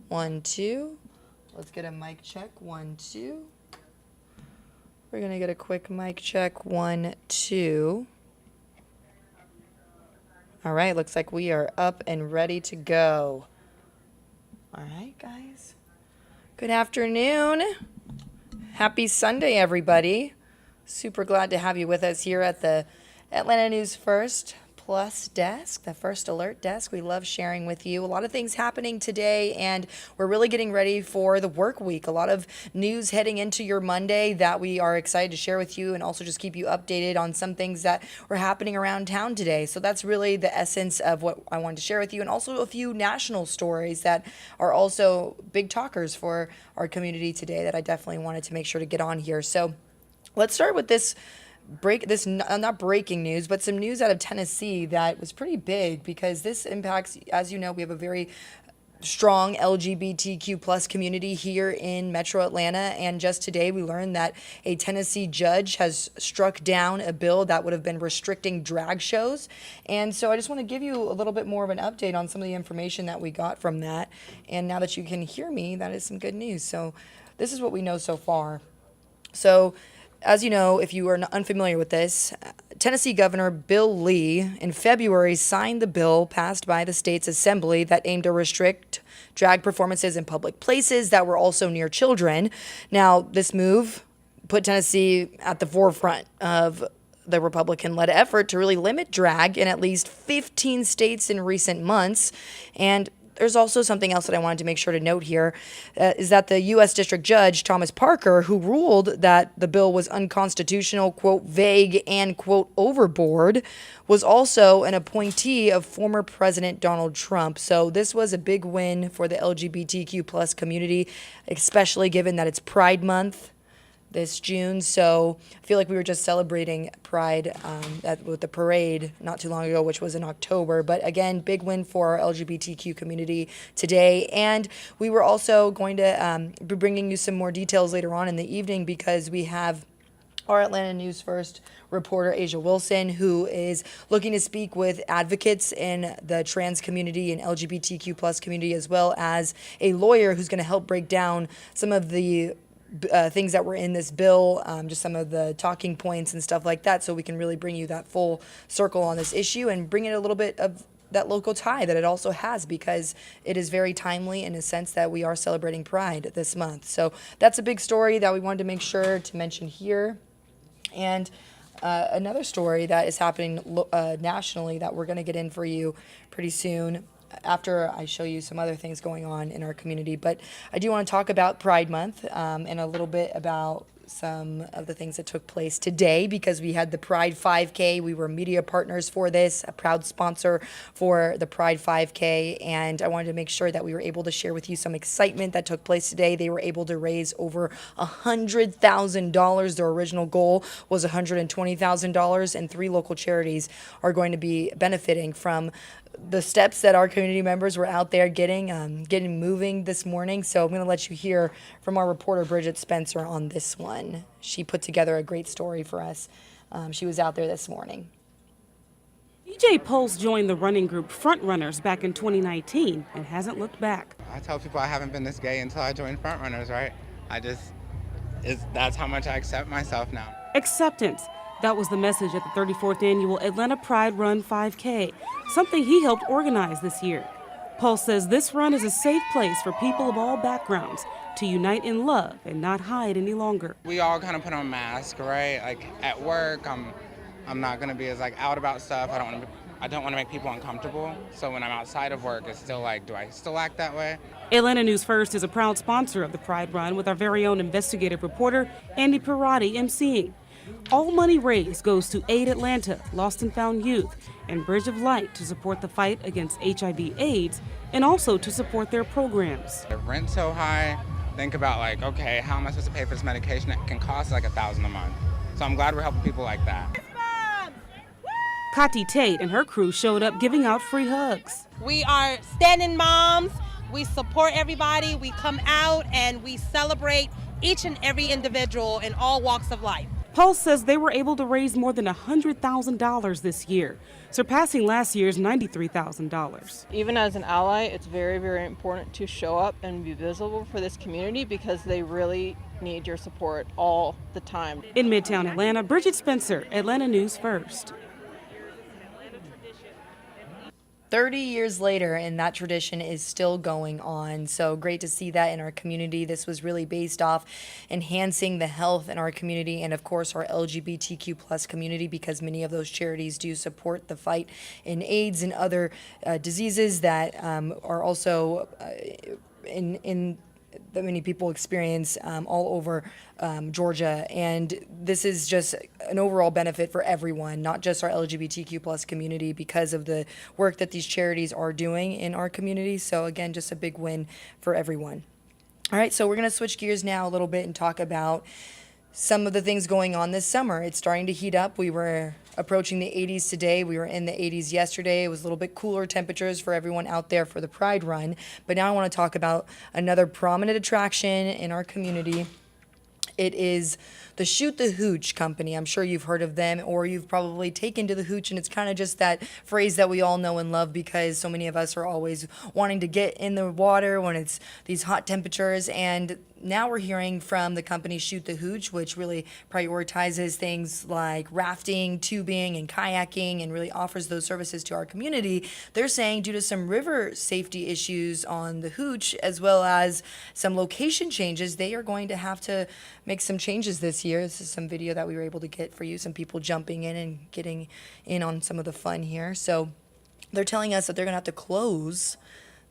1, 2. Let's get a mic check. 1, 2. We're going to get a quick mic check. 1, 2. All right, looks like we are up and ready to go. All right, guys. Good afternoon. Happy Sunday, everybody. Super glad to have you with us here at the Atlanta News First Plus desk, the First Alert desk. We love sharing with you. A lot of things happening today, and we're really getting ready for the work week. A lot of news heading into your Monday that we are excited to share with you, and also just keep you updated on some things that were happening around town today. So that's really the essence of what I wanted to share with you, and also a few national stories that are also big talkers for our community today that I definitely wanted to make sure to get on here. So let's start with this not breaking news, but some news out of Tennessee that was pretty big, because this impacts, as you know, we have a very strong LGBTQ plus community here in Metro Atlanta. And just today we learned that a Tennessee judge has struck down a bill that would have been restricting drag shows. And so I just want to give you a little bit more of an update on some of the information that we got from that. And now that you can hear me, that is some good news. So this is what we know so far. So as you know, if you are unfamiliar with this, Tennessee Governor Bill Lee in February signed the bill passed by the state's assembly that aimed to restrict drag performances in public places that were also near children. Now, this move put Tennessee at the forefront of the Republican-led effort to really limit drag in at least 15 states in recent months. And there's also something else that I wanted to make sure to note here, is that the U.S. District Judge Thomas Parker, who ruled that the bill was unconstitutional, quote, vague, and, quote, overboard, was also an appointee of former President Donald Trump. So this was a big win for the LGBTQ plus community, especially given that it's Pride Month this June. So I feel like we were just celebrating Pride with the parade not too long ago, which was in October. But again, big win for our LGBTQ community today. And we were also going to be bringing you some more details later on in the evening, because we have our Atlanta News First reporter, Asia Wilson, who is looking to speak with advocates in the trans community and LGBTQ plus community, as well as a lawyer who's going to help break down some of the things that were in this bill, just some of the talking points and stuff like that, so we can really bring you that full circle on this issue and bring in a little bit of that local tie that it also has, because it is very timely in a sense that we are celebrating Pride this month. So that's a big story that we wanted to make sure to mention here. And another story that is happening nationally that we're going to get in for you pretty soon, after I show you some other things going on in our community. But I do want to talk about Pride Month and a little bit about some of the things that took place today, because we had the Pride 5K. We were media partners for this, a proud sponsor for the Pride 5K, and I wanted to make sure that we were able to share with you some excitement that took place today. They were able to raise over $100,000. Their original goal was $120,000, and 3 local charities are going to be benefiting from the steps that our community members were out there getting moving this morning. So I'm going to let you hear from our reporter, Bridget Spencer, on this one. She put together a great story for us. She was out there this morning. EJ Pulse joined the running group Frontrunners back in 2019 and hasn't looked back. I tell people I haven't been this gay until I joined Frontrunners, right? That's how much I accept myself now. Acceptance. That was the message at the 34th annual Atlanta Pride Run 5K, something he helped organize this year. Pulse says this run is a safe place for people of all backgrounds to unite in love and not hide any longer. We all kind of put on masks, right? Like at work, I'm not gonna be as out about stuff. I don't want to make people uncomfortable. So when I'm outside of work, it's still do I still act that way? Atlanta News First is a proud sponsor of the Pride Run, with our very own investigative reporter Andy Pirati emceeing. All money raised goes to Aid Atlanta, Lost and Found Youth, and Bridge of Light to support the fight against HIV/AIDS, and also to support their programs. The rent's so high. Think about okay, how am I supposed to pay for this medication? It can cost $1,000 a month. So I'm glad we're helping people like that. Kati Tate and her crew showed up giving out free hugs. We are standing moms. We support everybody. We come out and we celebrate each and every individual in all walks of life. Pulse says they were able to raise more than $100,000 this year, surpassing last year's $93,000. Even as an ally, it's very, very important to show up and be visible for this community because they really need your support all the time. In Midtown Atlanta, Bridget Spencer, Atlanta News First. 30 years later, and that tradition is still going on. So great to see that in our community. This was really based off enhancing the health in our community and, of course, our LGBTQ plus community, because many of those charities do support the fight in AIDS and other diseases that are also in that many people experience all over Georgia. And this is just an overall benefit for everyone, not just our LGBTQ plus community, because of the work that these charities are doing in our community. So again, just a big win for everyone. All right, so we're going to switch gears now a little bit and talk about some of the things going on this summer. It's starting to heat up. We were approaching the 80s today. We were in the 80s yesterday. It was a little bit cooler temperatures for everyone out there for the Pride Run. But now I want to talk about another prominent attraction in our community. It is the Shoot the Hooch company. I'm sure you've heard of them, or you've probably taken to the hooch, and it's kind of just that phrase that we all know and love because so many of us are always wanting to get in the water when it's these hot temperatures. And now we're hearing from the company Shoot the Hooch, which really prioritizes things like rafting, tubing, and kayaking, and really offers those services to our community. They're saying due to some river safety issues on the Hooch, as well as some location changes, they are going to have to make some changes this year. This is some video that we were able to get for you, some people jumping in and getting in on some of the fun here. So they're telling us that they're going to have to close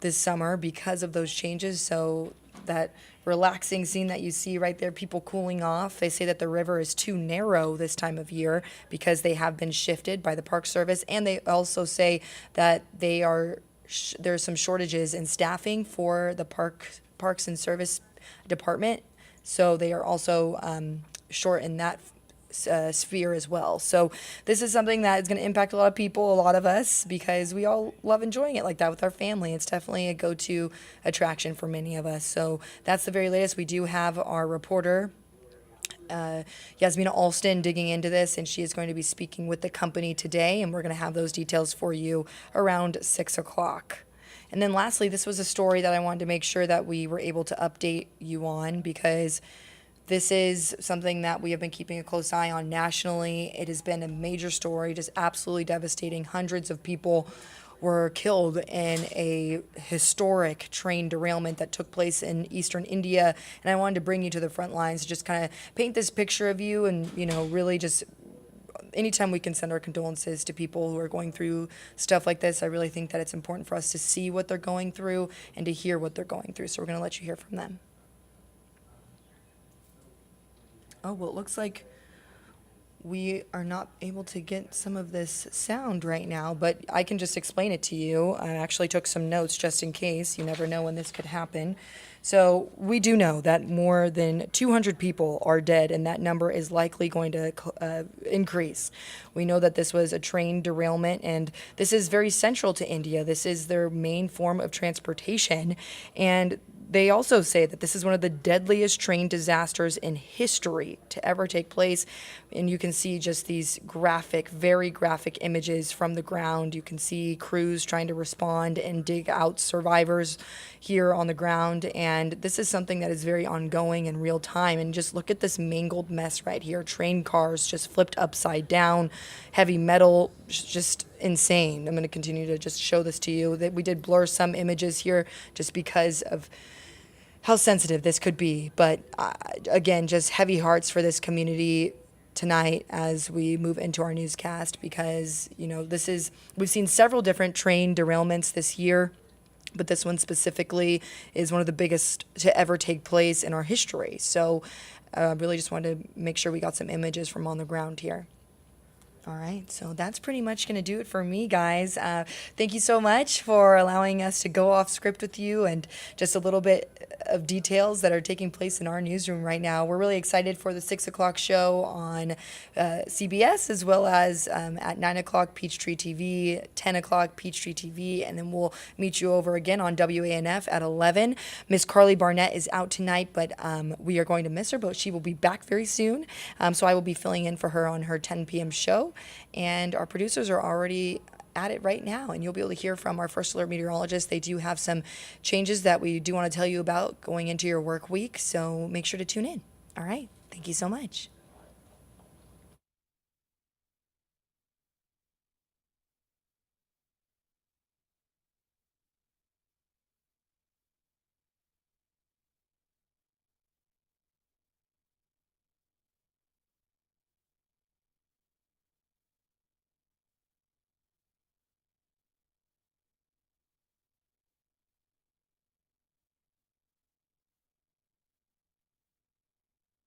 this summer because of those changes. So that relaxing scene that you see right there, people cooling off. They say that the river is too narrow this time of year because they have been shifted by the Park Service. And they also say that there's some shortages in staffing for the Parks and Service Department. So they are also short in that sphere as well. So this is something that is going to impact a lot of people, a lot of us, because we all love enjoying it like that with our family. It's definitely a go-to attraction for many of us. So that's the very latest. We do have our reporter, Yasmina Alston, digging into this, and she is going to be speaking with the company today, and we're going to have those details for you around 6 o'clock. And then lastly, this was a story that I wanted to make sure that we were able to update you on, because this is something that we have been keeping a close eye on nationally. It has been a major story, just absolutely devastating. Hundreds of people were killed in a historic train derailment that took place in eastern India. And I wanted to bring you to the front lines to just kind of paint this picture of you and, really just anytime we can send our condolences to people who are going through stuff like this, I really think that it's important for us to see what they're going through and to hear what they're going through. So we're going to let you hear from them. Oh, well, it looks like we are not able to get some of this sound right now, but I can just explain it to you. I actually took some notes just in case. You never know when this could happen. So we do know that more than 200 people are dead, and that number is likely going to increase. We know that this was a train derailment, and this is very central to India. This is their main form of transportation, and they also say that this is one of the deadliest train disasters in history to ever take place. And you can see just these graphic, very graphic images from the ground. You can see crews trying to respond and dig out survivors here on the ground. And this is something that is very ongoing in real time. And just look at this mangled mess right here. Train cars just flipped upside down, heavy metal, just insane. I'm going to continue to just show this to you. We did blur some images here just because of how sensitive this could be. But again, just heavy hearts for this community tonight as we move into our newscast, because we've seen several different train derailments this year, but this one specifically is one of the biggest to ever take place in our history. So really just wanted to make sure we got some images from on the ground here. All right, so that's pretty much going to do it for me, guys. Thank you so much for allowing us to go off script with you and just a little bit of details that are taking place in our newsroom right now. We're really excited for the 6 o'clock show on CBS, as well as at 9 o'clock Peachtree TV, 10 o'clock Peachtree TV, and then we'll meet you over again on WANF at 11. Miss Carly Barnett is out tonight, but we are going to miss her, but she will be back very soon. So I will be filling in for her on her 10 p.m. show. And our producers are already at it right now, and you'll be able to hear from our First Alert meteorologist. They do have some changes that we do want to tell you about going into your work week, so make sure to tune in. All right, thank you so much.